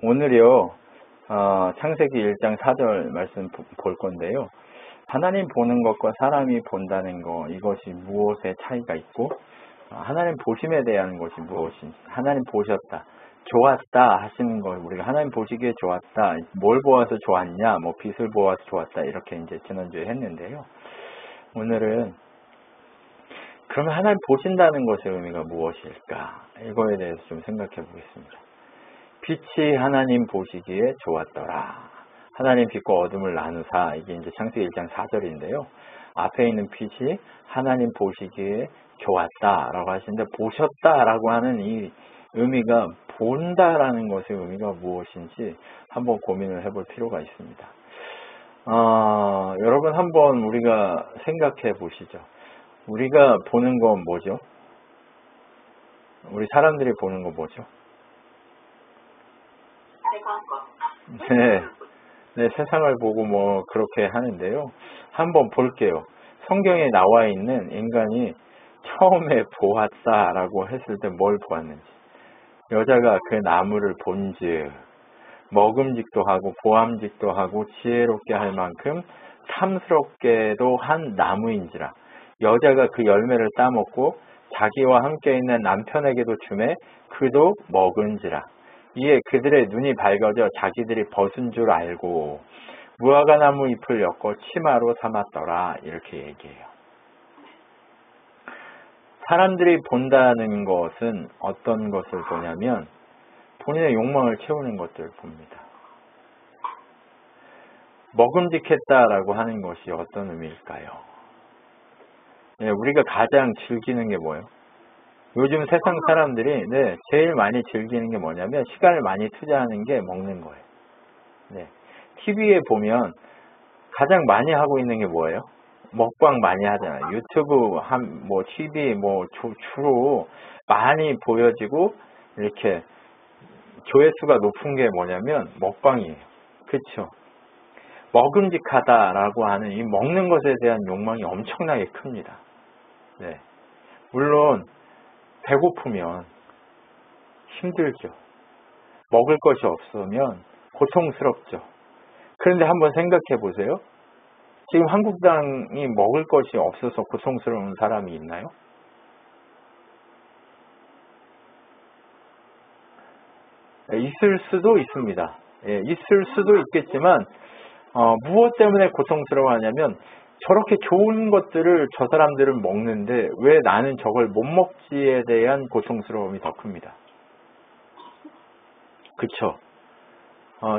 오늘이요, 창세기 1장 4절 말씀 볼 건데요. 하나님 보는 것과 사람이 본다는 것, 이것이 무엇의 차이가 있고, 하나님 보심에 대한 것이 무엇인지, 하나님 보셨다, 좋았다 하시는 걸 우리가 하나님 보시기에 좋았다, 뭘 보아서 좋았냐, 뭐 빛을 보아서 좋았다, 이렇게 이제 지난주에 했는데요. 오늘은 그러면 하나님 보신다는 것의 의미가 무엇일까? 이거에 대해서 좀 생각해 보겠습니다. 빛이 하나님 보시기에 좋았더라. 하나님 빛과 어둠을 나누사. 이게 이제 창세기 1장 4절인데요. 앞에 있는 빛이 하나님 보시기에 좋았다라고 하시는데, 보셨다라고 하는 이 의미가, 본다라는 것의 의미가 무엇인지 한번 고민을 해볼 필요가 있습니다. 여러분 한번 우리가 생각해 보시죠. 우리가 보는 건 뭐죠? 우리 사람들이 보는 건 뭐죠? 네, 세상을 보고 뭐 그렇게 하는데요. 한번 볼게요. 성경에 나와 있는 인간이 처음에 보았다라고 했을 때 뭘 보았는지. 여자가 그 나무를 본즉 먹음직도 하고 보암직도 하고 지혜롭게 할 만큼 탐스럽게도 한 나무인지라. 여자가 그 열매를 따먹고 자기와 함께 있는 남편에게도 주매 그도 먹은지라. 이에 그들의 눈이 밝아져 자기들이 벗은 줄 알고 무화과나무 잎을 엮어 치마로 삼았더라. 이렇게 얘기해요. 사람들이 본다는 것은 어떤 것을 보냐면 본인의 욕망을 채우는 것들을 봅니다. 먹음직했다라고 하는 것이 어떤 의미일까요? 우리가 가장 즐기는 게 뭐예요? 요즘 세상 사람들이 제일 많이 즐기는 게 뭐냐면 시간을 많이 투자하는 게 먹는 거예요. TV에 보면 가장 많이 하고 있는 게 뭐예요? 먹방 많이 하잖아요. 유튜브, TV, 주로 많이 보여지고 이렇게 조회수가 높은 게 뭐냐면 먹방이에요. 그렇죠? 먹음직하다라고 하는 이 먹는 것에 대한 욕망이 엄청나게 큽니다. 물론 배고프면 힘들죠. 먹을 것이 없으면 고통스럽죠. 그런데 한번 생각해 보세요. 지금 한국당이 먹을 것이 없어서 고통스러운 사람이 있나요? 있을 수도 있습니다. 있을 수도 있겠지만 무엇 때문에 고통스러워하냐면 저렇게 좋은 것들을 저 사람들은 먹는데 왜 나는 저걸 못 먹지에 대한 고통스러움이 더 큽니다. 그쵸?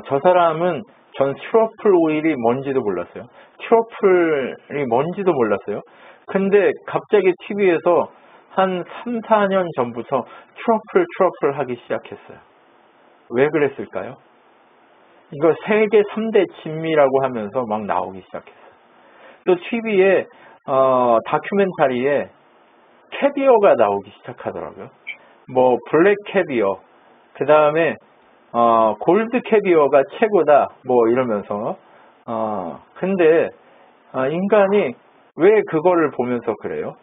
저 사람은 전 트러플 오일이 뭔지도 몰랐어요. 트러플이 뭔지도 몰랐어요. 근데 갑자기 TV에서 한 3, 4년 전부터 트러플 하기 시작했어요. 왜 그랬을까요? 이거 세계 3대 진미라고 하면서 막 나오기 시작했어요. 또 TV에 다큐멘터리에 캐비어가 나오기 시작하더라고요. 블랙 캐비어, 그 다음에 골드 캐비어가 최고다 이러면서 근데 인간이 왜 그거를 보면서 그래요?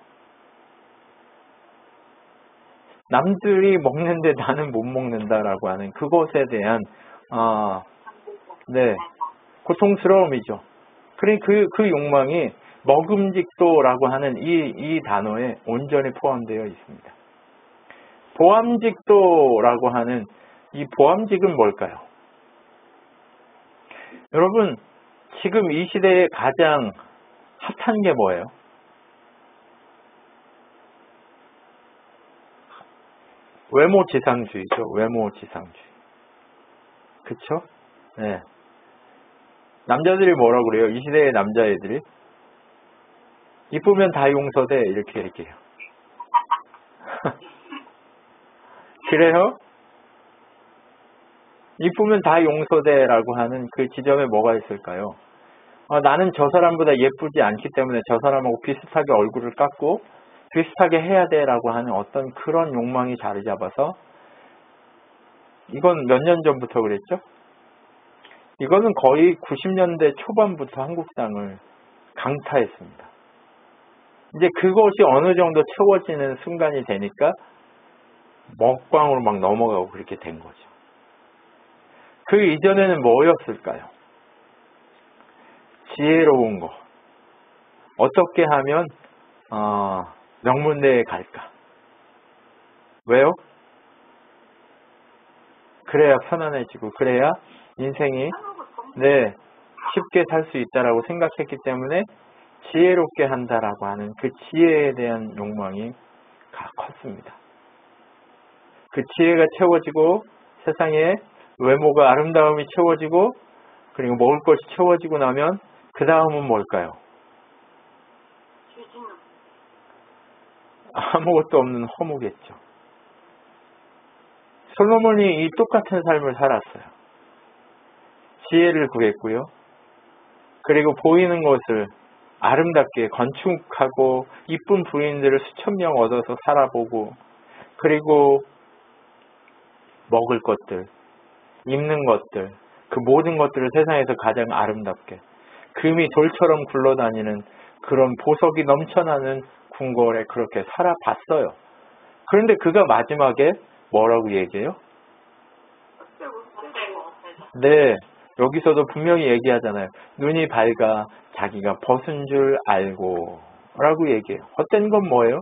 남들이 먹는데 나는 못 먹는다라고 하는 그것에 대한 고통스러움이죠. 그 욕망이 먹음직도라고 하는 이 단어에 온전히 포함되어 있습니다. 보암직도라고 하는 이 보암직은 뭘까요? 여러분, 지금 이 시대에 가장 핫한 게 뭐예요? 외모지상주의죠. 외모지상주의. 그쵸? 남자들이 뭐라고 그래요? 이 시대의 남자애들이 이쁘면 다 용서돼 이렇게 얘기해요. 그래요? 이쁘면 다 용서돼라고 하는 그 지점에 뭐가 있을까요? 나는 저 사람보다 예쁘지 않기 때문에 저 사람하고 비슷하게 얼굴을 깎고 비슷하게 해야 돼라고 하는 어떤 그런 욕망이 자리 잡아서, 이건 몇 년 전부터 그랬죠? 이거는 거의 90년대 초반부터 한국당을 강타했습니다. 이제 그것이 어느 정도 채워지는 순간이 되니까 먹방으로 막 넘어가고 그렇게 된 거죠. 그 이전에는 뭐였을까요? 지혜로운 거. 어떻게 하면 명문대에 갈까? 왜요? 그래야 편안해지고 그래야 인생이 쉽게 살 수 있다라고 생각했기 때문에 지혜롭게 한다라고 하는 그 지혜에 대한 욕망이 컸습니다. 그 지혜가 채워지고 세상에 외모가 아름다움이 채워지고 그리고 먹을 것이 채워지고 나면 그 다음은 뭘까요? 아무것도 없는 허무겠죠. 솔로몬이 이 똑같은 삶을 살았어요. 지혜를 구했고요. 그리고 보이는 것을 아름답게 건축하고 이쁜 부인들을 수천 명 얻어서 살아보고 그리고 먹을 것들, 입는 것들, 그 모든 것들을 세상에서 가장 아름답게 금이 돌처럼 굴러다니는 그런 보석이 넘쳐나는 궁궐에 그렇게 살아봤어요. 그런데 그가 마지막에 뭐라고 얘기해요? 네, 여기서도 분명히 얘기하잖아요. 눈이 밝아 자기가 벗은 줄 알고 라고 얘기해요. 헛된 건 뭐예요?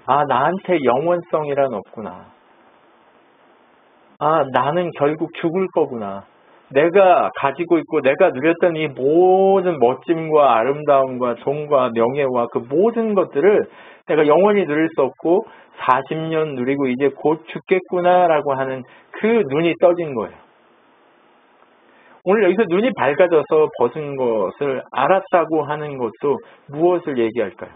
나한테 영원성이란 없구나. 나는 결국 죽을 거구나. 내가 가지고 있고 내가 누렸던 이 모든 멋짐과 아름다움과 돈과 명예와 그 모든 것들을 내가 영원히 누릴 수 없고 40년 누리고 이제 곧 죽겠구나라고 하는 그 눈이 떠진 거예요. 오늘 여기서 눈이 밝아져서 벗은 것을 알았다고 하는 것도 무엇을 얘기할까요?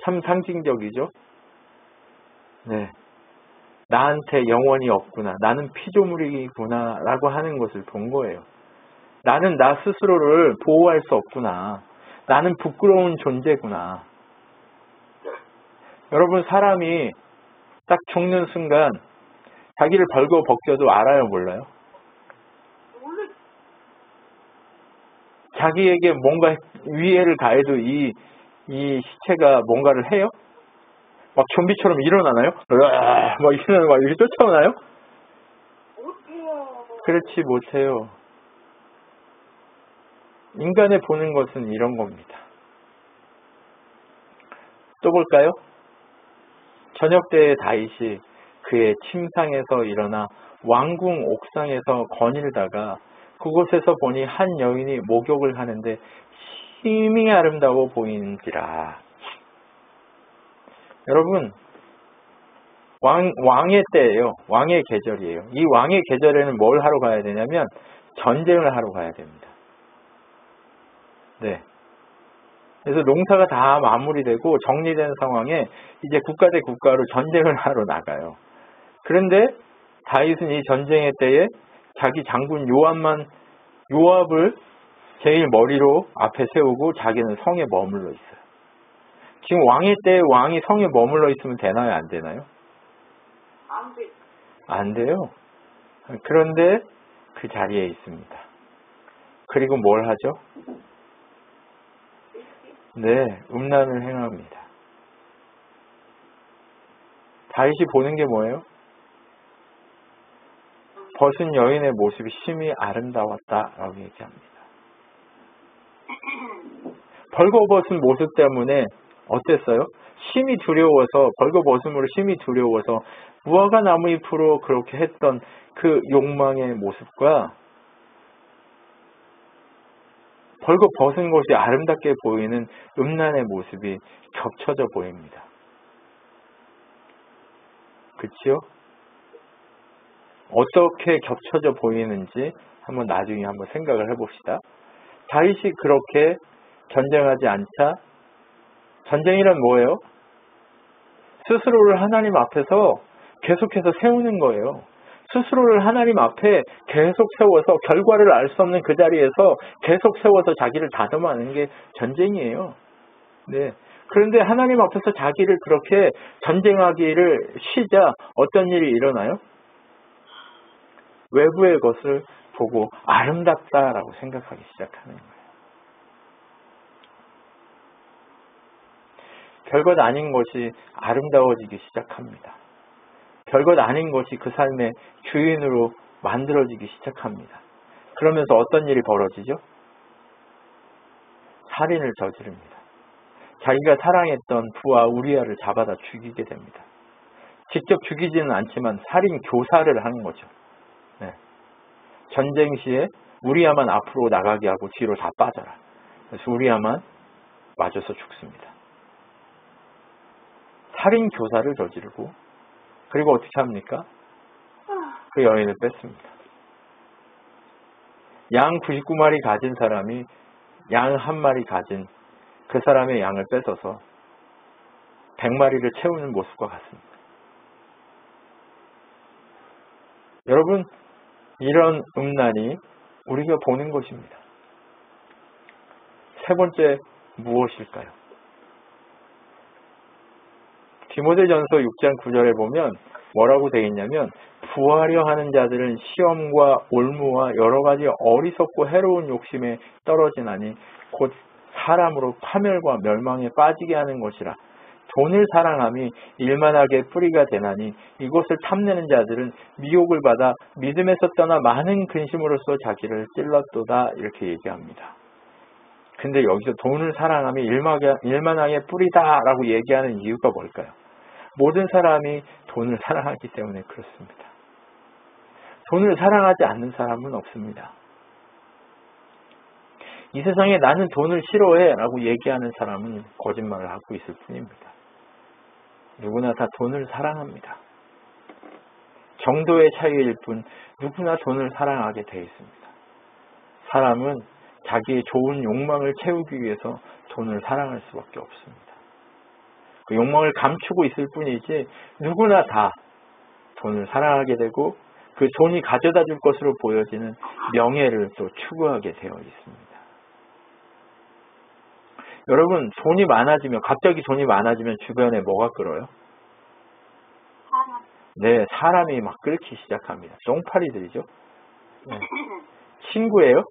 참 상징적이죠? 네. 나한테 영원히 없구나. 나는 피조물이구나. 라고 하는 것을 본 거예요. 나는 나 스스로를 보호할 수 없구나. 나는 부끄러운 존재구나. 여러분, 사람이 딱 죽는 순간 자기를 벌거 벗겨도 알아요, 몰라요? 자기에게 뭔가 위해를 가해도 이 시체가 뭔가를 해요? 막 좀비처럼 일어나나요? 막 이렇게 쫓아오나요? 그렇지 못해요. 인간의 보는 것은 이런 겁니다. 또 볼까요? 저녁 때에 다윗이 그의 침상에서 일어나 왕궁 옥상에서 거닐다가 그곳에서 보니 한 여인이 목욕을 하는데 심히 아름다워 보이는지라. 여러분, 왕의 때예요. 왕의 계절이에요. 이 왕의 계절에는 뭘 하러 가야 되냐면 전쟁을 하러 가야 됩니다. 네. 그래서 농사가 다 마무리되고 정리된 상황에 이제 국가 대 국가로 전쟁을 하러 나가요. 그런데 다윗은 이 전쟁의 때에 자기 장군 요압을 제일 머리로 앞에 세우고 자기는 성에 머물러 있어요. 지금 왕의 때에 왕이 성에 머물러 있으면 되나요? 안 되나요? 안 돼요. 그런데 그 자리에 있습니다. 그리고 뭘 하죠? 네, 음란을 행합니다. 다윗이 보는 게 뭐예요? 벗은 여인의 모습이 심히 아름다웠다라고 얘기합니다. 벌거벗은 모습 때문에 어땠어요? 심히 두려워서, 벌거벗음으로 심히 두려워서 무화과 나무 잎으로 그렇게 했던 그 욕망의 모습과 벌거벗은 것이 아름답게 보이는 음란의 모습이 겹쳐져 보입니다. 그치요? 어떻게 겹쳐져 보이는지 한번 나중에 한번 생각을 해봅시다. 다윗이 그렇게 전쟁하지 않자, 전쟁이란 뭐예요? 스스로를 하나님 앞에서 계속해서 세우는 거예요. 스스로를 하나님 앞에 계속 세워서 결과를 알 수 없는 그 자리에서 계속 세워서 자기를 다듬어하는 게 전쟁이에요. 네. 그런데 하나님 앞에서 자기를 그렇게 전쟁하기를 쉬자 어떤 일이 일어나요? 외부의 것을 보고 아름답다라고 생각하기 시작하는 거예요. 별것 아닌 것이 아름다워지기 시작합니다. 별것 아닌 것이 그 삶의 주인으로 만들어지기 시작합니다. 그러면서 어떤 일이 벌어지죠? 살인을 저지릅니다. 자기가 사랑했던 부하 우리아를 잡아다 죽이게 됩니다. 직접 죽이지는 않지만 살인 교사를 하는 거죠. 네. 전쟁 시에 우리아만 앞으로 나가게 하고 뒤로 다 빠져라. 그래서 우리아만 맞아서 죽습니다. 살인 교사를 저지르고 그리고 어떻게 합니까? 그 여인을 뺐습니다. 양 99마리 가진 사람이 양 1마리 가진 그 사람의 양을 뺏어서 100마리를 채우는 모습과 같습니다. 여러분, 이런 음란이 우리가 보는 것입니다. 세 번째, 무엇일까요? 디모데전서 6장 9절에 보면 뭐라고 되어 있냐면 부하려 하는 자들은 시험과 올무와 여러 가지 어리석고 해로운 욕심에 떨어지나니 곧 사람으로 파멸과 멸망에 빠지게 하는 것이라. 돈을 사랑함이 일만하게 뿌리가 되나니 이것을 탐내는 자들은 미혹을 받아 믿음에서 떠나 많은 근심으로써 자기를 찔렀도다. 이렇게 얘기합니다. 근데 여기서 돈을 사랑함이 일만하게 뿌리다 라고 얘기하는 이유가 뭘까요? 모든 사람이 돈을 사랑하기 때문에 그렇습니다. 돈을 사랑하지 않는 사람은 없습니다. 이 세상에 나는 돈을 싫어해 라고 얘기하는 사람은 거짓말을 하고 있을 뿐입니다. 누구나 다 돈을 사랑합니다. 정도의 차이일 뿐 누구나 돈을 사랑하게 되어 있습니다. 사람은 자기의 좋은 욕망을 채우기 위해서 돈을 사랑할 수밖에 없습니다. 그 욕망을 감추고 있을 뿐이지 누구나 다 돈을 사랑하게 되고 그 돈이 가져다 줄 것으로 보여지는 명예를 또 추구하게 되어 있습니다. 여러분, 돈이 많아지면, 갑자기 돈이 많아지면 주변에 뭐가 끓어요? 사람. 네, 사람이 막 끓기 시작합니다. 똥파리들이죠. 네. 친구예요?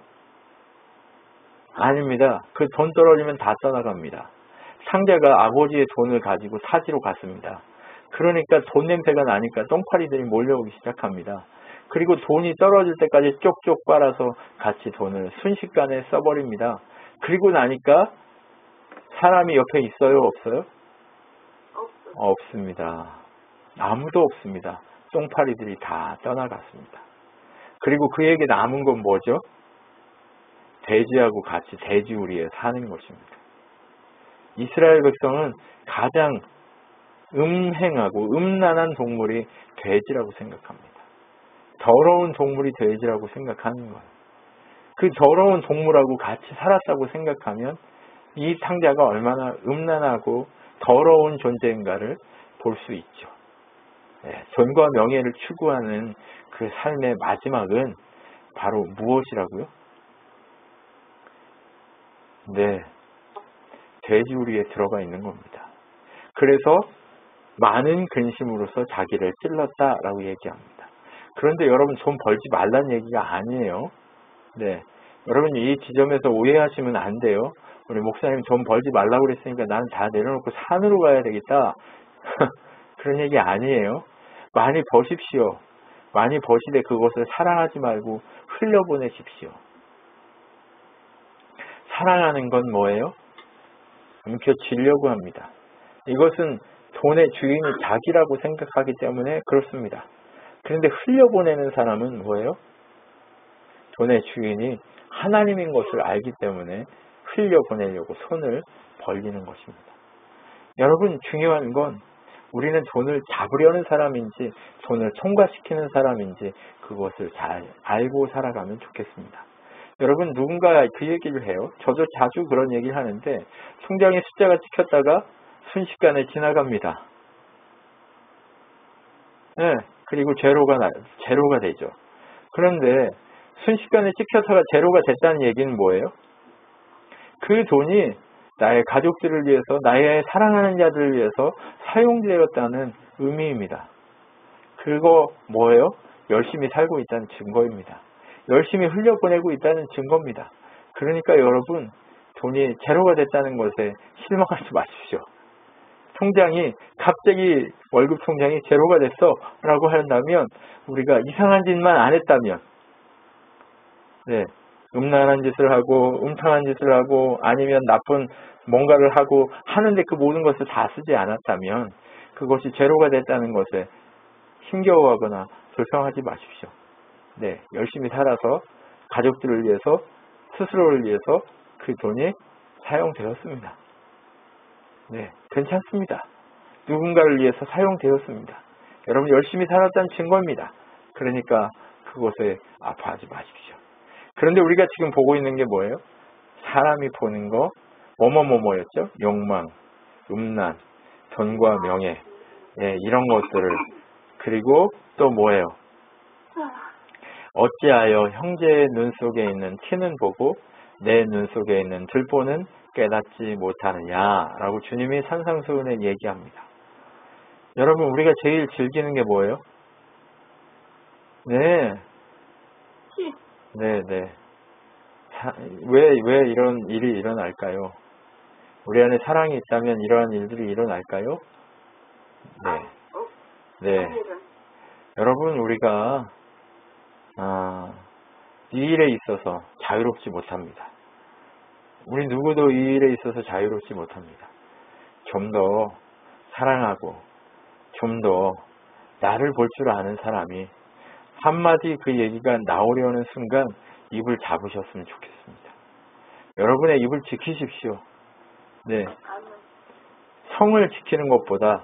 아닙니다. 그 돈 떨어지면 다 떠나갑니다. 상대가 아버지의 돈을 가지고 사지로 갔습니다. 그러니까 돈 냄새가 나니까 똥파리들이 몰려오기 시작합니다. 그리고 돈이 떨어질 때까지 쪽쪽 빨아서 같이 돈을 순식간에 써버립니다. 그리고 나니까 사람이 옆에 있어요? 없어요? 없습니다. 아무도 없습니다. 똥파리들이 다 떠나갔습니다. 그리고 그에게 남은 건 뭐죠? 돼지하고 같이 돼지우리에 사는 것입니다. 이스라엘 백성은 가장 음행하고 음란한 동물이 돼지라고 생각합니다. 더러운 동물이 돼지라고 생각하는 거예요. 그 더러운 동물하고 같이 살았다고 생각하면 이 상자가 얼마나 음란하고 더러운 존재인가를 볼 수 있죠. 네, 돈과 명예를 추구하는 그 삶의 마지막은 바로 무엇이라고요? 네, 돼지우리에 들어가 있는 겁니다. 그래서 많은 근심으로서 자기를 찔렀다라고 얘기합니다. 그런데 여러분, 돈 벌지 말란 얘기가 아니에요. 네, 여러분 이 지점에서 오해하시면 안 돼요. 우리 목사님 돈 벌지 말라고 그랬으니까 나는 다 내려놓고 산으로 가야 되겠다. 그런 얘기 아니에요. 많이 버십시오. 많이 버시되 그것을 사랑하지 말고 흘려보내십시오. 사랑하는 건 뭐예요? 움켜쥐려고 합니다. 이것은 돈의 주인이 자기라고 생각하기 때문에 그렇습니다. 그런데 흘려보내는 사람은 뭐예요? 돈의 주인이 하나님인 것을 알기 때문에 흘려보내려고 손을 벌리는 것입니다. 여러분, 중요한 건 우리는 돈을 잡으려는 사람인지 돈을 통과시키는 사람인지 그것을 잘 알고 살아가면 좋겠습니다. 여러분, 누군가 그 얘기를 해요. 저도 자주 그런 얘기를 하는데 통장에 숫자가 찍혔다가 순식간에 지나갑니다. 네, 그리고 제로가 되죠. 그런데 순식간에 찍혀서가 제로가 됐다는 얘기는 뭐예요? 그 돈이 나의 가족들을 위해서, 나의 사랑하는 자들을 위해서 사용되었다는 의미입니다. 그거 뭐예요? 열심히 살고 있다는 증거입니다. 열심히 흘려보내고 있다는 증거입니다. 그러니까 여러분, 돈이 제로가 됐다는 것에 실망하지 마십시오. 통장이 갑자기 월급 통장이 제로가 됐어 라고 한다면, 우리가 이상한 짓만 안 했다면, 네, 음란한 짓을 하고 음탕한 짓을 하고 아니면 나쁜 뭔가를 하고 하는데 그 모든 것을 다 쓰지 않았다면 그것이 제로가 됐다는 것에 힘겨워하거나 불평하지 마십시오. 네, 열심히 살아서 가족들을 위해서, 스스로를 위해서 그 돈이 사용되었습니다. 네, 괜찮습니다. 누군가를 위해서 사용되었습니다. 여러분 열심히 살았다는 증거입니다. 그러니까 그것에 아파하지 마십시오. 그런데 우리가 지금 보고 있는 게 뭐예요? 사람이 보는 거, 뭐였죠? 욕망, 음란, 돈과 명예, 네, 이런 것들을. 그리고 또 뭐예요? 어찌하여 형제의 눈 속에 있는 티는 보고 내 눈 속에 있는 들보는 깨닫지 못하느냐라고 주님이 산상수훈에 얘기합니다. 여러분 우리가 제일 즐기는 게 뭐예요? 네. 네. 왜 이런 일이 일어날까요? 우리 안에 사랑이 있다면 이러한 일들이 일어날까요? 네. 여러분 우리가 이 일에 있어서 자유롭지 못합니다. 우리 누구도 이 일에 있어서 자유롭지 못합니다. 좀 더 사랑하고 좀 더 나를 볼 줄 아는 사람이 한마디 그 얘기가 나오려는 순간 입을 잡으셨으면 좋겠습니다. 여러분의 입을 지키십시오. 네. 성을 지키는 것보다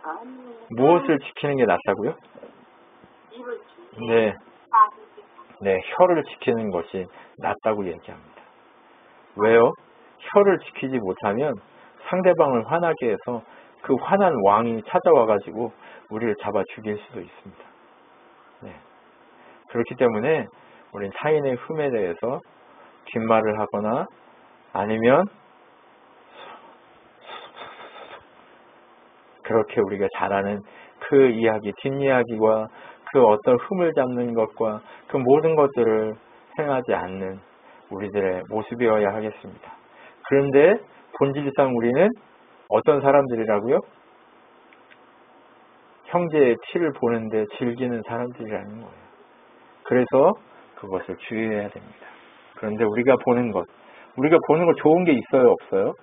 무엇을 지키는 게 낫다고요? 네. 네, 혀를 지키는 것이 낫다고 얘기합니다. 왜요? 혀를 지키지 못하면 상대방을 화나게 해서 그 화난 왕이 찾아와가지고 우리를 잡아 죽일 수도 있습니다. 네. 그렇기 때문에 우린 타인의 흠에 대해서 뒷말을 하거나 아니면 그렇게 우리가 잘하는 그 이야기, 뒷이야기와 그 어떤 흠을 잡는 것과 그 모든 것들을 행하지 않는 우리들의 모습이어야 하겠습니다. 그런데 본질상 우리는 어떤 사람들이라고요? 형제의 티를 보는데 즐기는 사람들이라는 거예요. 그래서 그것을 주의해야 됩니다. 그런데 우리가 보는 것 좋은 게 있어요, 없어요?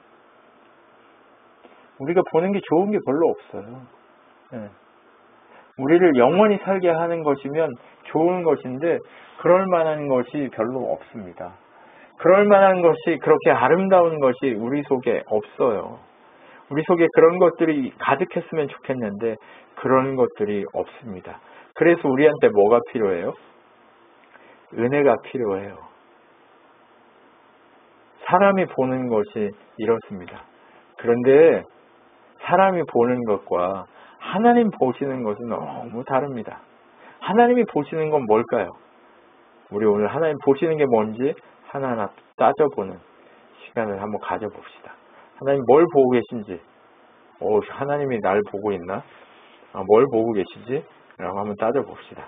우리가 보는 게 좋은 게 별로 없어요. 네. 우리를 영원히 살게 하는 것이면 좋은 것인데 그럴 만한 것이 별로 없습니다. 그럴 만한 것이 그렇게 아름다운 것이 우리 속에 없어요. 우리 속에 그런 것들이 가득했으면 좋겠는데 그런 것들이 없습니다. 그래서 우리한테 뭐가 필요해요? 은혜가 필요해요. 사람이 보는 것이 이렇습니다. 그런데 사람이 보는 것과 하나님 보시는 것은 너무 다릅니다. 하나님이 보시는 건 뭘까요? 우리 오늘 하나님 보시는 게 뭔지 하나하나 따져보는 시간을 한번 가져봅시다. 하나님 뭘 보고 계신지, 하나님이 날 보고 있나? 뭘 보고 계시지? 라고 한번 따져봅시다.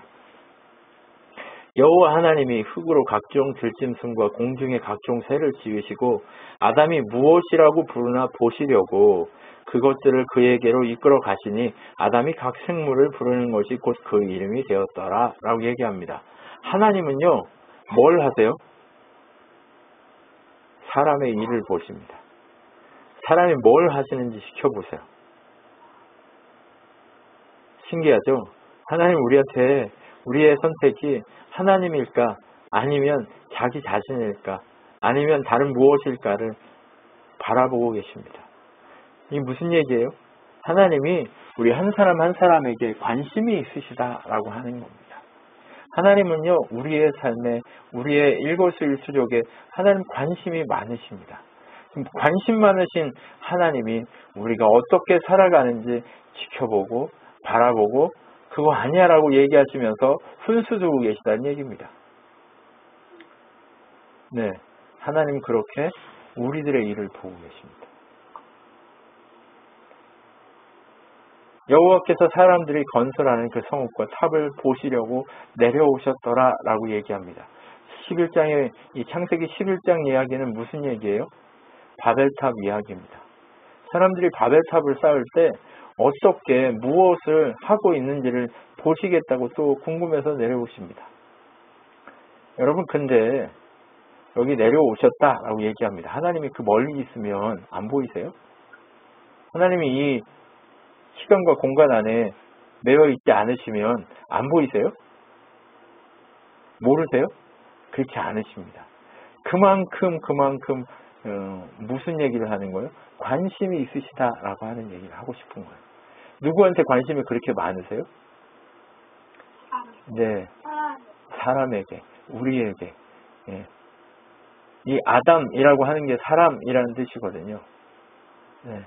여호와 하나님이 흙으로 각종 들짐승과 공중의 각종 새를 지으시고 아담이 무엇이라고 부르나 보시려고 그것들을 그에게로 이끌어 가시니 아담이 각 생물을 부르는 것이 곧 그 이름이 되었더라 라고 얘기합니다. 하나님은요 뭘 하세요? 사람의 일을 보십니다. 사람이 뭘 하시는지 지켜보세요. 신기하죠? 하나님 우리한테 우리의 선택이 하나님일까 아니면 자기 자신일까 아니면 다른 무엇일까를 바라보고 계십니다. 이게 무슨 얘기예요? 하나님이 우리 한 사람 한 사람에게 관심이 있으시다라고 하는 겁니다. 하나님은요 우리의 삶에 우리의 일거수일투족에 하나님 관심이 많으십니다. 관심 많으신 하나님이 우리가 어떻게 살아가는지 지켜보고 바라보고 그거 아니야라고 얘기하시면서 훈수 두고 계시다는 얘기입니다. 네, 하나님 그렇게 우리들의 일을 보고 계십니다. 여호와께서 사람들이 건설하는 그 성읍과 탑을 보시려고 내려오셨더라 라고 얘기합니다. 11장의 이 창세기 11장 이야기는 무슨 얘기예요? 바벨탑 이야기입니다. 사람들이 바벨탑을 쌓을 때 어떻게 무엇을 하고 있는지를 보시겠다고 또 궁금해서 내려오십니다. 여러분 근데 여기 내려오셨다라고 얘기합니다. 하나님이 그 멀리 있으면 안 보이세요? 하나님이 이 시간과 공간 안에 매여 있지 않으시면 안 보이세요? 모르세요? 그렇지 않으십니다. 그만큼 무슨 얘기를 하는 거예요? 관심이 있으시다라고 하는 얘기를 하고 싶은 거예요. 누구한테 관심이 그렇게 많으세요? 네, 사람에게, 우리에게. 예. 이 아담이라고 하는 게 사람이라는 뜻이거든요. 네.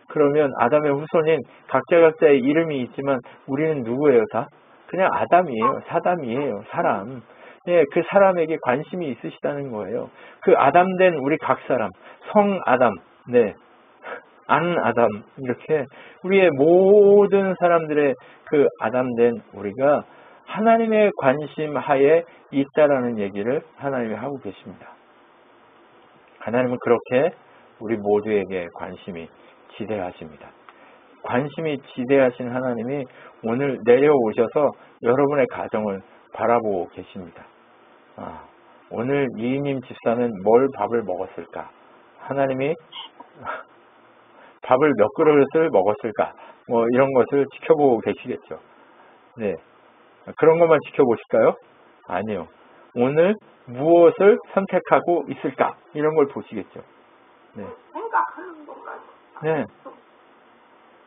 그러면 아담의 후손인 각자의 이름이 있지만 우리는 누구예요 다? 그냥 아담이에요. 사담이에요. 사람. 예, 그 사람에게 관심이 있으시다는 거예요. 그 아담된 우리 각 사람, 성 아담, 네, 안 아담, 이렇게 우리의 모든 사람들의 그 아담된 우리가 하나님의 관심 하에 있다라는 얘기를 하나님이 하고 계십니다. 하나님은 그렇게 우리 모두에게 관심이 지대하십니다. 관심이 지대하신 하나님이 오늘 내려오셔서 여러분의 가정을 바라보고 계십니다. 오늘 이인님 집사는 뭘 밥을 먹었을까? 하나님이 밥을 몇 그릇을 먹었을까? 뭐 이런 것을 지켜보고 계시겠죠. 네, 그런 것만 지켜보실까요? 아니요. 오늘 무엇을 선택하고 있을까? 이런 걸 보시겠죠. 네. 생각하는 것만. 네.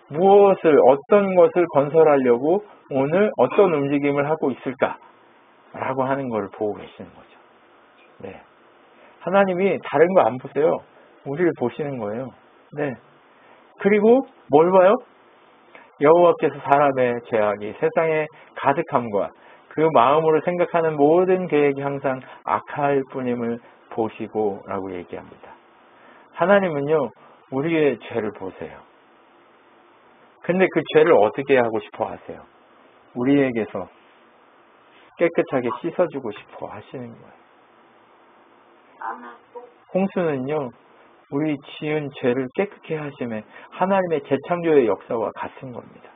무엇을, 어떤 것을 건설하려고 오늘 어떤 움직임을 하고 있을까? 라고 하는 걸 보고 계시는 거죠. 네. 하나님이 다른 거 안 보세요. 우리를 보시는 거예요. 네. 그리고 뭘 봐요? 여호와께서 사람의 죄악이 세상에 가득함과 그 마음으로 생각하는 모든 계획이 항상 악할 뿐임을 보시고 라고 얘기합니다. 하나님은요, 우리의 죄를 보세요. 근데 그 죄를 어떻게 하고 싶어 하세요? 우리에게서 깨끗하게 씻어주고 싶어 하시는 거예요. 홍수는요, 우리 지은 죄를 깨끗게 하심에 하나님의 재창조의 역사와 같은 겁니다.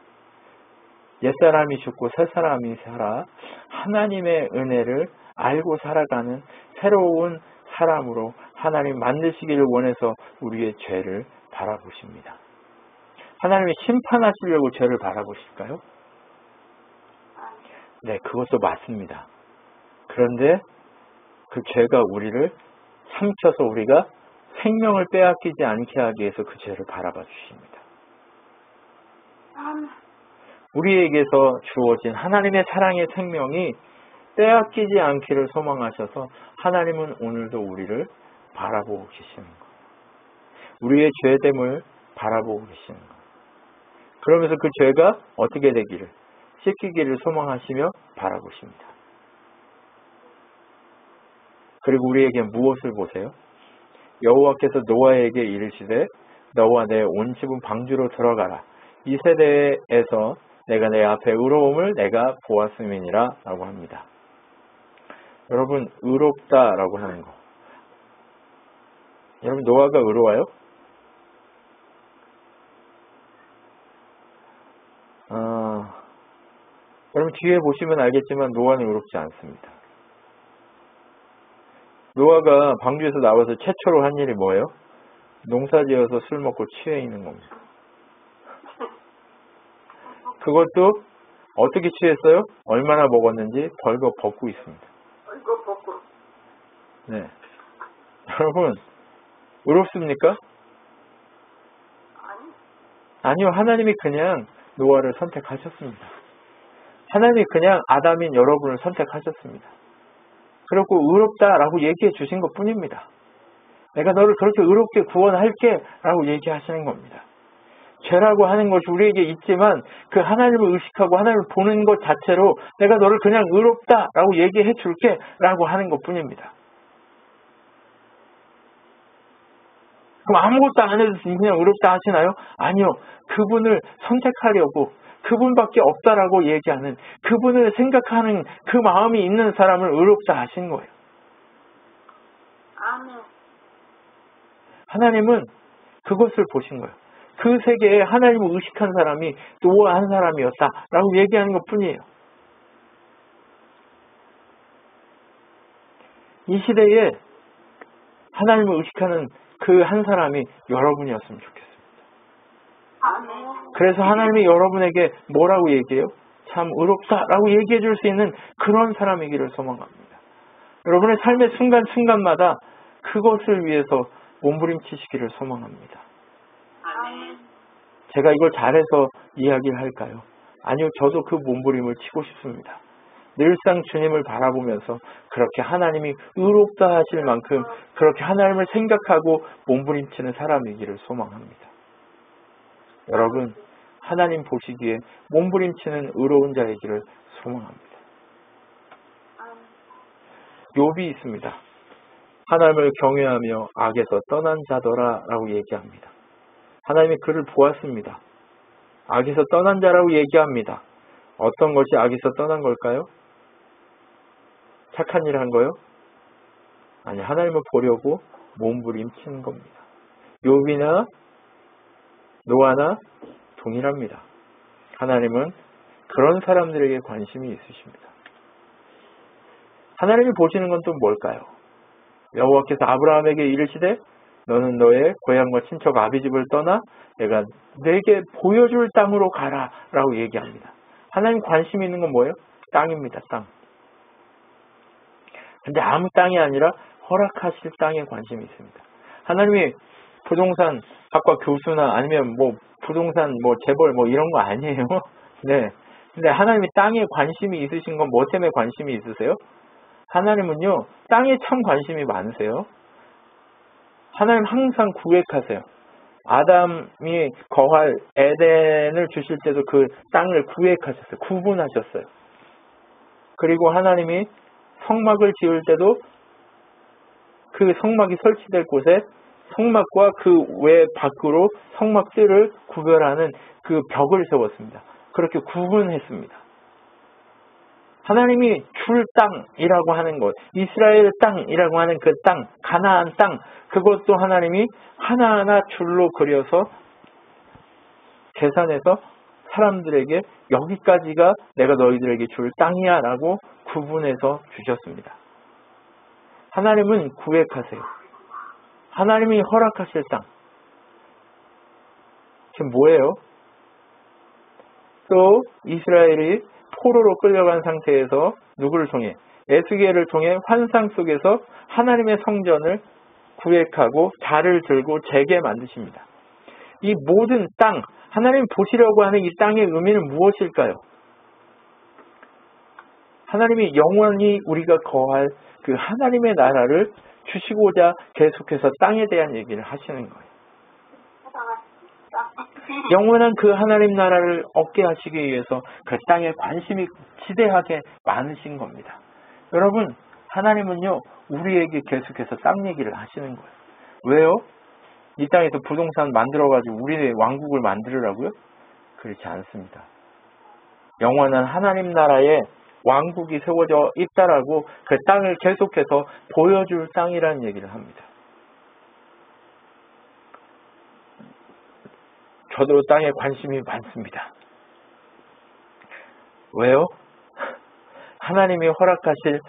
옛사람이 죽고 새사람이 살아 하나님의 은혜를 알고 살아가는 새로운 사람으로 하나님 만드시기를 원해서 우리의 죄를 바라보십니다. 하나님이 심판하시려고 죄를 바라보실까요? 네, 그것도 맞습니다. 그런데 그 죄가 우리를 삼켜서 우리가 생명을 빼앗기지 않게 하기 위해서 그 죄를 바라봐 주십니다. 우리에게서 주어진 하나님의 사랑의 생명이 빼앗기지 않기를 소망하셔서 하나님은 오늘도 우리를 바라보고 계시는 거예요. 우리의 죄됨을 바라보고 계시는 거예요. 그러면서 그 죄가 어떻게 되기를, 씻기기를 소망하시며 바라보십니다. 그리고 우리에게 무엇을 보세요? 여호와께서 노아에게 이르시되 너와 내 온 집은 방주로 들어가라. 이 세대에서 내가 내 앞에 의로움을 내가 보았음이니라 라고 합니다. 여러분, 의롭다라고 하는 거. 여러분, 노아가 의로워요? 여러분, 뒤에 보시면 알겠지만 노아는 의롭지 않습니다. 노아가 방주에서 나와서 최초로 한 일이 뭐예요? 농사지어서 술 먹고 취해 있는 겁니다. 그것도 어떻게 취했어요? 얼마나 먹었는지 벌거 벗고 있습니다. 네. 여러분, 의롭습니까? 아니요. 하나님이 그냥 노아를 선택하셨습니다. 하나님이 그냥 아담인 여러분을 선택하셨습니다. 그리고 의롭다라고 얘기해 주신 것 뿐입니다. 내가 너를 그렇게 의롭게 구원할게 라고 얘기하시는 겁니다. 죄라고 하는 것이 우리에게 있지만 그 하나님을 의식하고 하나님을 보는 것 자체로 내가 너를 그냥 의롭다라고 얘기해 줄게 라고 하는 것 뿐입니다. 그럼 아무것도 안 해도 그냥 의롭다 하시나요? 아니요. 그분을 선택하려고 그분밖에 없다라고 얘기하는, 그분을 생각하는 그 마음이 있는 사람을 의롭다 하신 거예요. 아멘. 하나님은 그것을 보신 거예요. 그 세계에 하나님을 의식한 사람이 또 한 사람이었다라고 얘기하는 것 뿐이에요. 이 시대에 하나님을 의식하는 그 한 사람이 여러분이었으면 좋겠습니다. 그래서 하나님이 여러분에게 뭐라고 얘기해요? 참 의롭다라고 얘기해 줄 수 있는 그런 사람이기를 소망합니다. 여러분의 삶의 순간순간마다 그것을 위해서 몸부림치시기를 소망합니다. 제가 이걸 잘해서 이야기를 할까요? 아니요, 저도 그 몸부림을 치고 싶습니다. 늘상 주님을 바라보면서 그렇게 하나님이 의롭다 하실 만큼 그렇게 하나님을 생각하고 몸부림치는 사람이기를 소망합니다. 여러분, 하나님 보시기에 몸부림치는 의로운 자이기를 소망합니다. 욥이 있습니다. 하나님을 경외하며 악에서 떠난 자더라 라고 얘기합니다. 하나님이 그를 보았습니다. 악에서 떠난 자라고 얘기합니다. 어떤 것이 악에서 떠난 걸까요? 착한 일 한 거요? 아니, 하나님을 보려고 몸부림치는 겁니다. 욥이나 노아나 동일합니다. 하나님은 그런 사람들에게 관심이 있으십니다. 하나님이 보시는 건 또 뭘까요? 여호와께서 아브라함에게 이르시되 너는 너의 고향과 친척 아비집을 떠나 내가 내게 보여줄 땅으로 가라 라고 얘기합니다. 하나님 관심이 있는 건 뭐예요? 땅입니다. 땅. 근데 아무 땅이 아니라 허락하실 땅에 관심이 있습니다. 하나님이 부동산 학과 교수나 아니면 뭐 부동산 뭐 재벌 뭐 이런 거 아니에요. 네. 근데 하나님이 땅에 관심이 있으신 건 뭐 때문에 관심이 있으세요? 하나님은요, 땅에 참 관심이 많으세요. 하나님 항상 구획하세요. 아담이 거할 에덴을 주실 때도 그 땅을 구획하셨어요. 구분하셨어요. 그리고 하나님이 성막을 지을 때도 그 성막이 설치될 곳에 성막과 그 외 밖으로 성막들을 구별하는 그 벽을 세웠습니다. 그렇게 구분했습니다. 하나님이 줄 땅이라고 하는 것, 이스라엘 땅이라고 하는 그 땅, 가나안 땅, 그것도 하나님이 하나하나 줄로 그려서 계산해서 사람들에게 여기까지가 내가 너희들에게 줄 땅이야 라고 구분해서 주셨습니다. 하나님은 구획하세요. 하나님이 허락하실 땅. 지금 뭐예요? 또 이스라엘이 포로로 끌려간 상태에서 누구를 통해? 에스겔을 통해 환상 속에서 하나님의 성전을 구획하고 자를 들고 재게 만드십니다. 이 모든 땅, 하나님 보시려고 하는 이 땅의 의미는 무엇일까요? 하나님이 영원히 우리가 거할 그 하나님의 나라를 주시고자 계속해서 땅에 대한 얘기를 하시는 거예요. 영원한 그 하나님 나라를 얻게 하시기 위해서 그 땅에 관심이 지대하게 많으신 겁니다. 여러분, 하나님은요, 우리에게 계속해서 땅 얘기를 하시는 거예요. 왜요? 이 땅에서 부동산 만들어가지고 우리의 왕국을 만들으라고요? 그렇지 않습니다. 영원한 하나님 나라에 왕국이 세워져 있다라고 그 땅을 계속해서 보여줄 땅이라는 얘기를 합니다. 저도 땅에 관심이 많습니다. 왜요? 하나님이 허락하실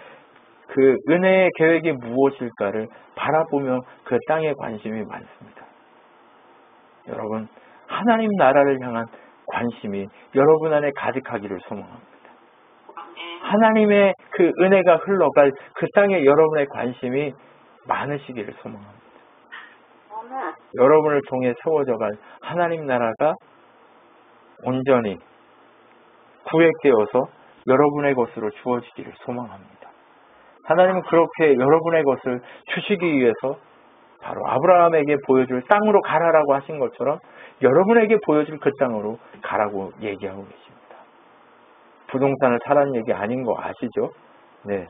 그 은혜의 계획이 무엇일까를 바라보며 그 땅에 관심이 많습니다. 여러분, 하나님 나라를 향한 관심이 여러분 안에 가득하기를 소망합니다. 하나님의 그 은혜가 흘러갈 그 땅에 여러분의 관심이 많으시기를 소망합니다. 여러분을 통해 세워져갈 하나님 나라가 온전히 구획되어서 여러분의 것으로 주어지기를 소망합니다. 하나님은 그렇게 여러분의 것을 주시기 위해서 바로 아브라함에게 보여줄 땅으로 가라라고 하신 것처럼 여러분에게 보여줄 그 땅으로 가라고 얘기하고 계십니다. 부동산을 사라는 얘기 아닌 거 아시죠? 네.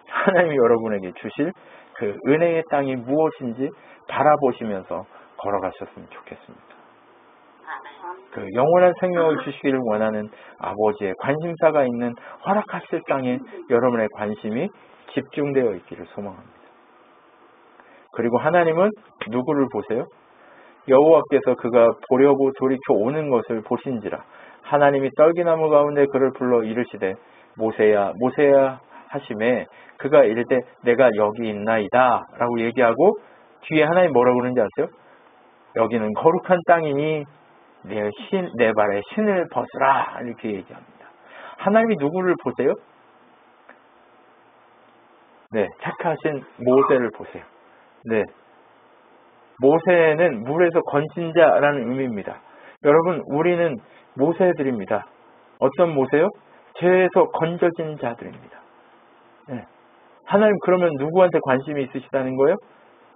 하나님이 여러분에게 주실 그 은혜의 땅이 무엇인지 바라보시면서 걸어가셨으면 좋겠습니다. 그 영원한 생명을 주시기를 원하는 아버지의 관심사가 있는 허락하실 땅에 여러분의 관심이 집중되어 있기를 소망합니다. 그리고 하나님은 누구를 보세요? 여호와께서 그가 보려고 돌이켜 오는 것을 보신지라. 하나님이 떨기나무 가운데 그를 불러 이르시되 모세야 모세야 하심에 그가 이르되 내가 여기 있나이다 라고 얘기하고 뒤에 하나님 뭐라고 그러는지 아세요? 여기는 거룩한 땅이니 내 발에 신을 벗으라 이렇게 얘기합니다. 하나님이 누구를 보세요? 네, 착하신 모세를 보세요. 네, 모세는 물에서 건진 자라는 의미입니다. 여러분, 우리는 모세들입니다. 어떤 모세요? 죄에서 건져진 자들입니다. 네. 하나님 그러면 누구한테 관심이 있으시다는 거예요?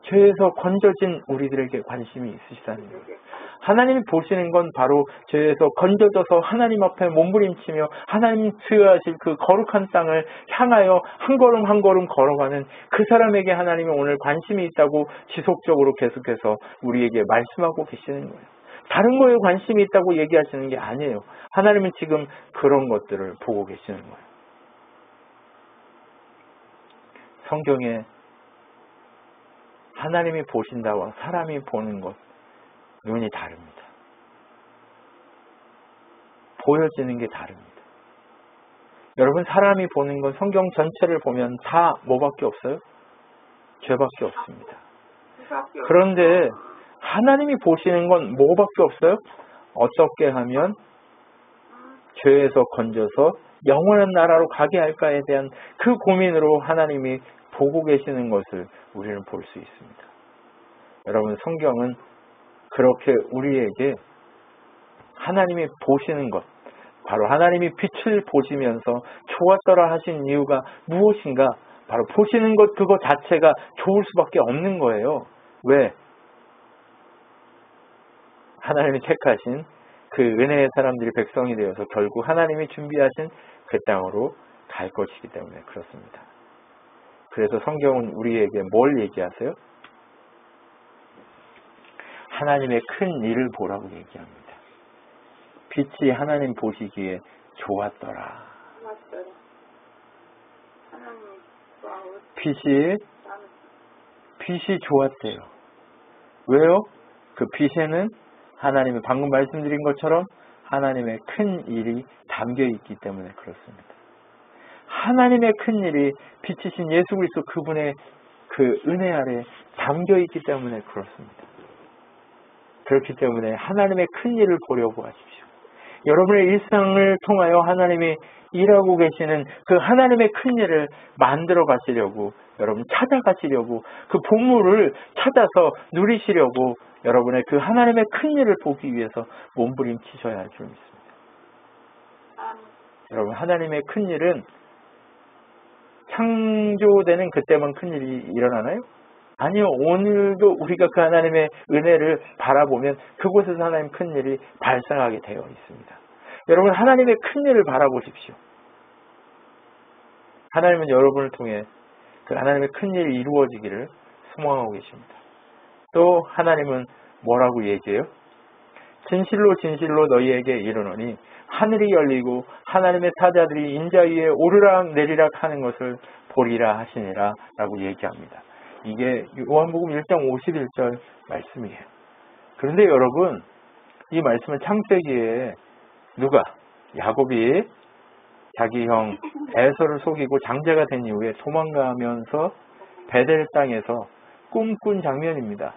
죄에서 건져진 우리들에게 관심이 있으시다는 거예요. 하나님이 보시는 건 바로 죄에서 건져져서 하나님 앞에 몸부림치며 하나님 수여하실 그 거룩한 땅을 향하여 한 걸음 한 걸음 걸어가는 그 사람에게 하나님이 오늘 관심이 있다고 지속적으로 계속해서 우리에게 말씀하고 계시는 거예요. 다른 거에 관심이 있다고 얘기하시는 게 아니에요. 하나님은 지금 그런 것들을 보고 계시는 거예요. 성경에 하나님이 보신다와 사람이 보는 것, 눈이 다릅니다. 보여지는 게 다릅니다. 여러분, 사람이 보는 건 성경 전체를 보면 다 뭐밖에 없어요? 죄밖에 없습니다. 그런데 하나님이 보시는 건 뭐밖에 없어요? 어떻게 하면 죄에서 건져서 영원한 나라로 가게 할까에 대한 그 고민으로 하나님이 보고 계시는 것을 우리는 볼 수 있습니다. 여러분, 성경은 그렇게 우리에게 하나님이 보시는 것, 바로 하나님이 빛을 보시면서 좋았더라 하신 이유가 무엇인가? 바로 보시는 것 그거 자체가 좋을 수밖에 없는 거예요. 왜? 하나님이 택하신 그 은혜의 사람들이 백성이 되어서 결국 하나님이 준비하신 그 땅으로 갈 것이기 때문에 그렇습니다. 그래서 성경은 우리에게 뭘 얘기하세요? 하나님의 큰 일을 보라고 얘기합니다. 빛이 하나님 보시기에 좋았더라. 빛이 좋았대요. 왜요? 그 빛에는 하나님이 방금 말씀드린 것처럼 하나님의 큰 일이 담겨 있기 때문에 그렇습니다. 하나님의 큰 일이 빛이신 예수 그리스도 그분의 그 은혜 아래 담겨 있기 때문에 그렇습니다. 그렇기 때문에 하나님의 큰 일을 보려고 하십시오. 여러분의 일상을 통하여 하나님이 일하고 계시는 그 하나님의 큰 일을 만들어 가시려고, 여러분 찾아가시려고, 그 보물을 찾아서 누리시려고 여러분의 그 하나님의 큰 일을 보기 위해서 몸부림치셔야 할 줄 믿습니다. 여러분, 하나님의 큰 일은 창조되는 그때만 큰 일이 일어나나요? 아니요. 오늘도 우리가 그 하나님의 은혜를 바라보면 그곳에서 하나님 큰 일이 발생하게 되어 있습니다. 여러분, 하나님의 큰 일을 바라보십시오. 하나님은 여러분을 통해 그 하나님의 큰 일이 이루어지기를 소망하고 계십니다. 또 하나님은 뭐라고 얘기해요? 진실로 진실로 너희에게 이르노니 하늘이 열리고 하나님의 사자들이 인자 위에 오르락 내리락 하는 것을 보리라 하시니라 라고 얘기합니다. 이게 요한복음 1장 51절 말씀이에요. 그런데 여러분, 이 말씀은 창세기에 누가? 야곱이 자기 형 에서를 속이고 장자가 된 이후에 도망가면서 베델 땅에서 꿈꾼 장면입니다.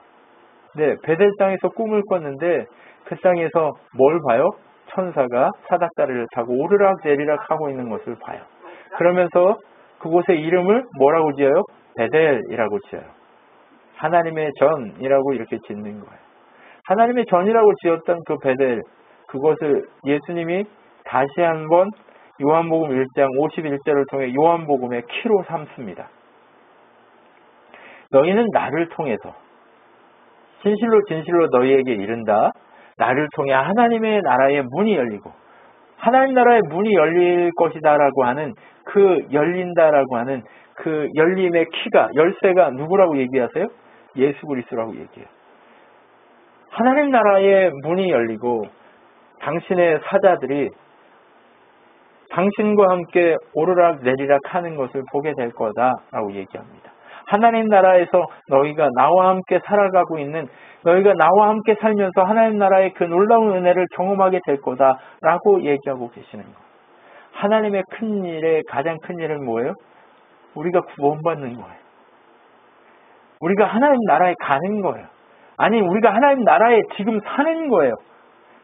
네, 베델 땅에서 꿈을 꿨는데 그 땅에서 뭘 봐요? 천사가 사닥다리를 타고 오르락 내리락 하고 있는 것을 봐요. 그러면서 그곳의 이름을 뭐라고 지어요? 베델이라고 지어요. 하나님의 전이라고 이렇게 짓는 거예요. 하나님의 전이라고 지었던 그 베델, 그것을 예수님이 다시 한번 요한복음 1장 51절을 통해 요한복음의 키로 삼습니다. 너희는 나를 통해서 진실로 진실로 너희에게 이른다. 나를 통해 하나님의 나라의 문이 열리고 하나님 나라의 문이 열릴 것이다라고 하는 그 열린다라고 하는 그 열림의 키가, 열쇠가 누구라고 얘기하세요? 예수 그리스도라고 얘기해요. 하나님 나라의 문이 열리고 당신의 사자들이 당신과 함께 오르락 내리락 하는 것을 보게 될 거다라고 얘기합니다. 하나님 나라에서 너희가 나와 함께 살아가고 있는, 너희가 나와 함께 살면서 하나님 나라의 그 놀라운 은혜를 경험하게 될 거다라고 얘기하고 계시는 거예요. 하나님의 큰 일의 가장 큰 일은 뭐예요? 우리가 구원받는 거예요. 우리가 하나님 나라에 가는 거예요. 아니, 우리가 하나님 나라에 지금 사는 거예요.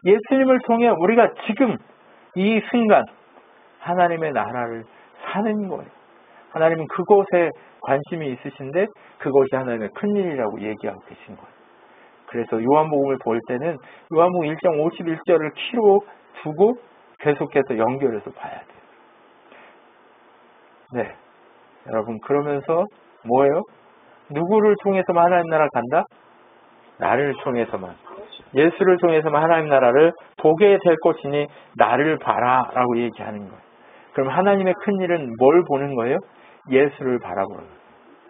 예수님을 통해 우리가 지금 이 순간 하나님의 나라를 사는 거예요. 하나님은 그곳에 관심이 있으신데 그것이 하나님의 큰일이라고 얘기하고 계신 거예요. 그래서 요한복음을 볼 때는 요한복음 1장 51절을 키로 두고 계속해서 연결해서 봐야 돼요. 네, 여러분, 그러면서 뭐예요? 누구를 통해서만 하나님 나라 간다? 나를 통해서만, 예수를 통해서만 하나님 나라를 보게 될 것이니 나를 봐라 라고 얘기하는 거예요. 그럼 하나님의 큰 일은 뭘 보는 거예요? 예수를 바라보는 거예요.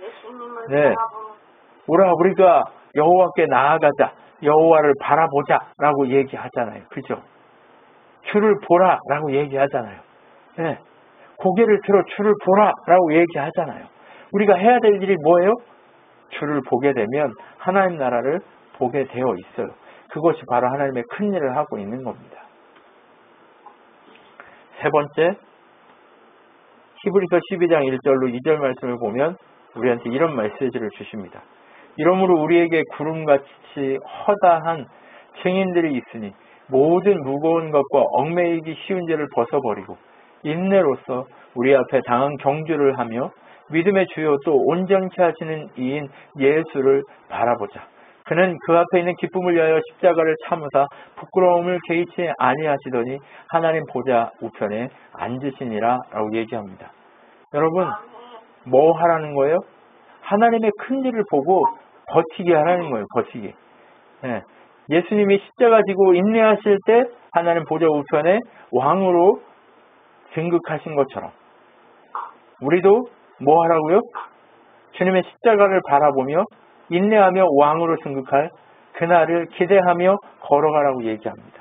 예수님을 네. 바라보는. 오라, 우리가 여호와께 나아가자, 여호와를 바라보자 라고 얘기하잖아요. 그죠? 주를 보라 라고 얘기하잖아요. 네. 고개를 들어 주를 보라 라고 얘기하잖아요. 우리가 해야 될 일이 뭐예요? 주를 보게 되면 하나님 나라를 보게 되어 있어요. 그것이 바로 하나님의 큰 일을 하고 있는 겁니다. 세 번째, 히브리서 12장 1절로 2절 말씀을 보면 우리한테 이런 메시지를 주십니다. 이러므로 우리에게 구름같이 허다한 증인들이 있으니 모든 무거운 것과 얽매이기 쉬운 죄를 벗어버리고 인내로서 우리 앞에 당한 경주를 하며 믿음의 주요 또 온전케 하시는 이인 예수를 바라보자. 그는 그 앞에 있는 기쁨을 위하여 십자가를 참으사 부끄러움을 개의치 아니하시더니 하나님 보좌 우편에 앉으시니라 라고 얘기합니다. 여러분, 뭐 하라는 거예요? 하나님의 큰 일을 보고 버티게 하라는 거예요. 버티게. 네. 예수님이 십자가 지고 인내하실 때 하나님 보좌 우편에 왕으로 등극하신 것처럼 우리도 뭐 하라고요? 주님의 십자가를 바라보며 인내하며 왕으로 등극할 그날을 기대하며 걸어가라고 얘기합니다.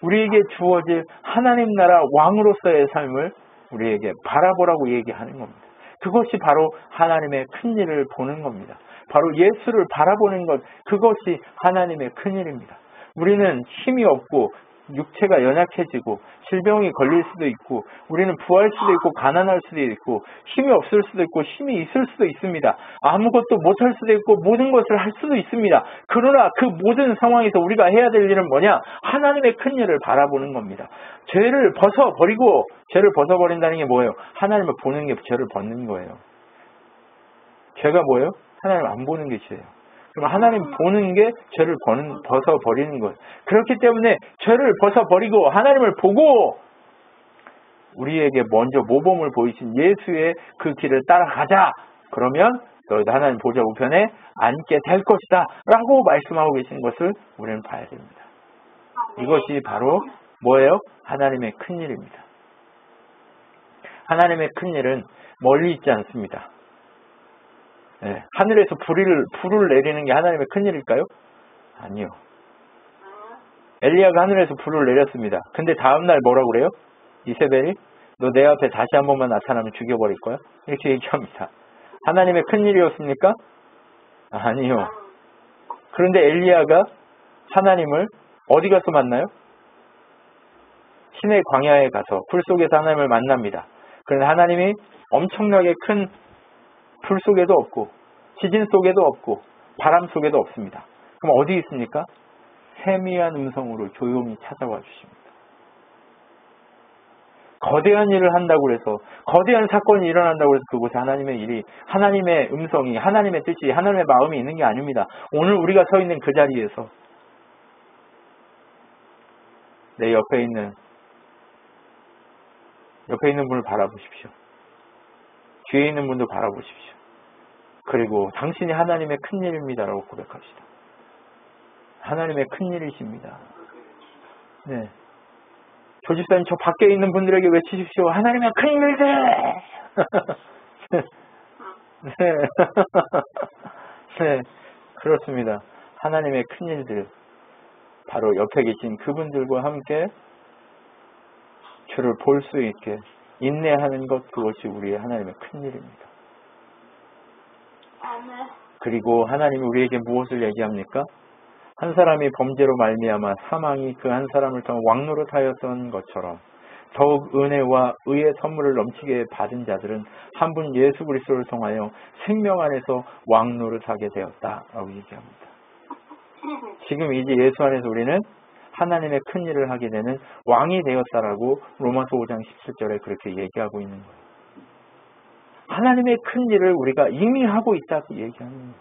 우리에게 주어질 하나님 나라 왕으로서의 삶을 우리에게 바라보라고 얘기하는 겁니다. 그것이 바로 하나님의 큰 일을 보는 겁니다. 바로 예수를 바라보는 것, 그것이 하나님의 큰 일입니다. 우리는 힘이 없고 육체가 연약해지고 질병이 걸릴 수도 있고 우리는 부할 수도 있고 가난할 수도 있고 힘이 없을 수도 있고 힘이 있을 수도 있습니다. 아무것도 못할 수도 있고 모든 것을 할 수도 있습니다. 그러나 그 모든 상황에서 우리가 해야 될 일은 뭐냐? 하나님의 큰 일을 바라보는 겁니다. 죄를 벗어버리고, 죄를 벗어버린다는 게 뭐예요? 하나님을 보는 게 죄를 벗는 거예요. 죄가 뭐예요? 하나님 안 보는 게 죄예요. 그럼 하나님 보는 게 죄를 벗어버리는 거예요. 그렇기 때문에 죄를 벗어버리고 하나님을 보고 우리에게 먼저 모범을 보이신 예수의 그 길을 따라가자. 그러면 너희도 하나님 보좌 우편에 앉게 될 것이다 라고 말씀하고 계신 것을 우리는 봐야 됩니다. 이것이 바로 뭐예요? 하나님의 큰일입니다. 하나님의 큰일은 멀리 있지 않습니다. 네, 하늘에서 불을 내리는 게 하나님의 큰일일까요? 아니요. 엘리야가 하늘에서 불을 내렸습니다. 근데 다음날 뭐라고 그래요? 이세벨이 너 내 앞에 다시 한 번만 나타나면 죽여버릴 거야? 이렇게 얘기합니다. 하나님의 큰일이었습니까? 아니요. 그런데 엘리야가 하나님을 어디 가서 만나요? 시내 광야에 가서 불 속에서 하나님을 만납니다. 그런데 하나님이 엄청나게 큰 불 속에도 없고 지진 속에도 없고 바람 속에도 없습니다. 그럼 어디 있습니까? 세미한 음성으로 조용히 찾아와 주십니다. 거대한 일을 한다고 해서 거대한 사건이 일어난다고 해서 그곳에 하나님의 일이, 하나님의 음성이, 하나님의 뜻이, 하나님의 마음이 있는 게 아닙니다. 오늘 우리가 서 있는 그 자리에서 내 옆에 있는 분을 바라보십시오. 뒤에 있는 분도 바라보십시오. 그리고 당신이 하나님의 큰일입니다라고 고백합시다. 하나님의 큰일이십니다. 네. 조집사님, 저 밖에 있는 분들에게 외치십시오. 하나님의 큰일들! 네. 네. 그렇습니다. 하나님의 큰일들. 바로 옆에 계신 그분들과 함께 주를 볼 수 있게 인내하는 것, 그것이 우리의 하나님의 큰일입니다. 아멘. 그리고 하나님이 우리에게 무엇을 얘기합니까? 한 사람이 범죄로 말미암아 사망이 그 한 사람을 통해 왕노릇하였던 것처럼 더욱 은혜와 의의 선물을 넘치게 받은 자들은 한 분 예수 그리스도를 통하여 생명 안에서 왕노릇하게 되었다라고 얘기합니다. 지금 이제 예수 안에서 우리는 하나님의 큰 일을 하게 되는 왕이 되었다라고 로마서 5장 17절에 그렇게 얘기하고 있는 거예요. 하나님의 큰 일을 우리가 이미 하고 있다고 얘기하는 거예요.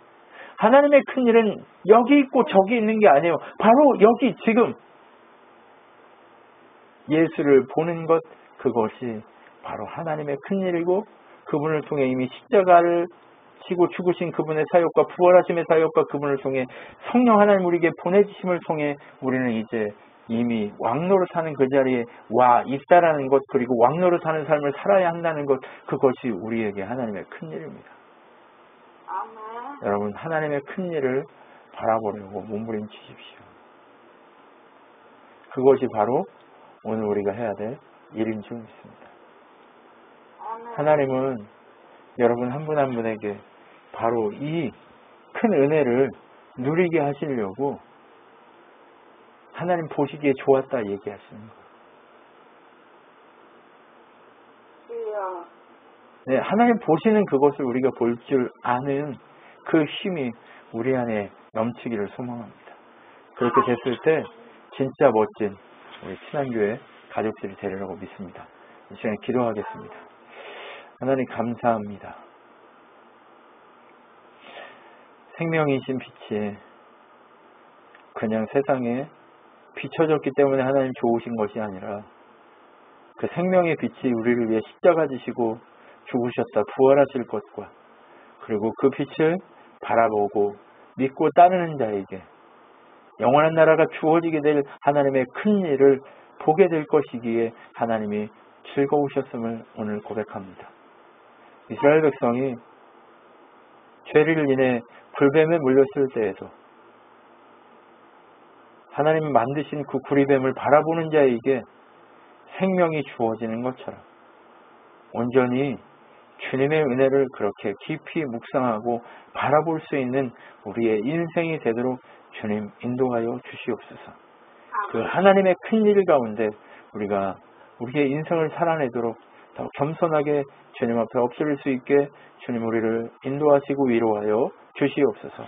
하나님의 큰 일은 여기 있고 저기 있는 게 아니에요. 바로 여기 지금 예수를 보는 것, 그것이 바로 하나님의 큰 일이고 그분을 통해 이미 십자가를 지고 죽으신 그분의 사역과 부활하심의 사역과 그분을 통해 성령 하나님 우리에게 보내주심을 통해 우리는 이제 이미 왕노릇하는 그 자리에 와 있다라는 것, 그리고 왕노릇하는 삶을 살아야 한다는 것, 그것이 우리에게 하나님의 큰 일입니다. 아멘. 여러분, 하나님의 큰 일을 바라보려고 몸부림치십시오. 그것이 바로 오늘 우리가 해야 될 일인 줄 믿습니다. 아멘. 하나님은 여러분 한 분 한 분에게 바로 이 큰 은혜를 누리게 하시려고 하나님 보시기에 좋았다 얘기하시는 거예요. 주여. 네, 하나님 보시는 그것을 우리가 볼 줄 아는 그 힘이 우리 안에 넘치기를 소망합니다. 그렇게 됐을 때 진짜 멋진 우리 친한교회 가족들이 되리라고 믿습니다. 이 시간에 기도하겠습니다. 하나님 감사합니다. 생명이신 빛이 그냥 세상에 비춰졌기 때문에 하나님 좋으신 것이 아니라 그 생명의 빛이 우리를 위해 십자가 지시고 죽으셨다 부활하실 것과 그리고 그 빛을 바라보고 믿고 따르는 자에게 영원한 나라가 주어지게 될 하나님의 큰 일을 보게 될 것이기에 하나님이 즐거우셨음을 오늘 고백합니다. 이스라엘 백성이 죄를 인해 불뱀에 물렸을 때에도 하나님이 만드신 그 구리뱀을 바라보는 자에게 생명이 주어지는 것처럼 온전히 주님의 은혜를 그렇게 깊이 묵상하고 바라볼 수 있는 우리의 인생이 되도록 주님 인도하여 주시옵소서. 그 하나님의 큰 일 가운데 우리가 우리의 인생을 살아내도록 더 겸손하게 주님 앞에 엎드릴 수 있게 주님 우리를 인도하시고 위로하여 주시옵소서.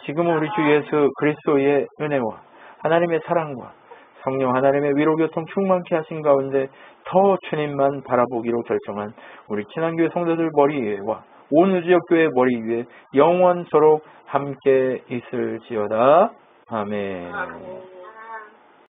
지금은 우리 주 예수 그리스도의 은혜와 하나님의 사랑과 성령 하나님의 위로교통 충만케 하신 가운데 더 주님만 바라보기로 결정한 우리 친한교회 성도들 머리 위에와 온 우주역 교회 머리 위에 영원토록 함께 있을지어다. 아멘.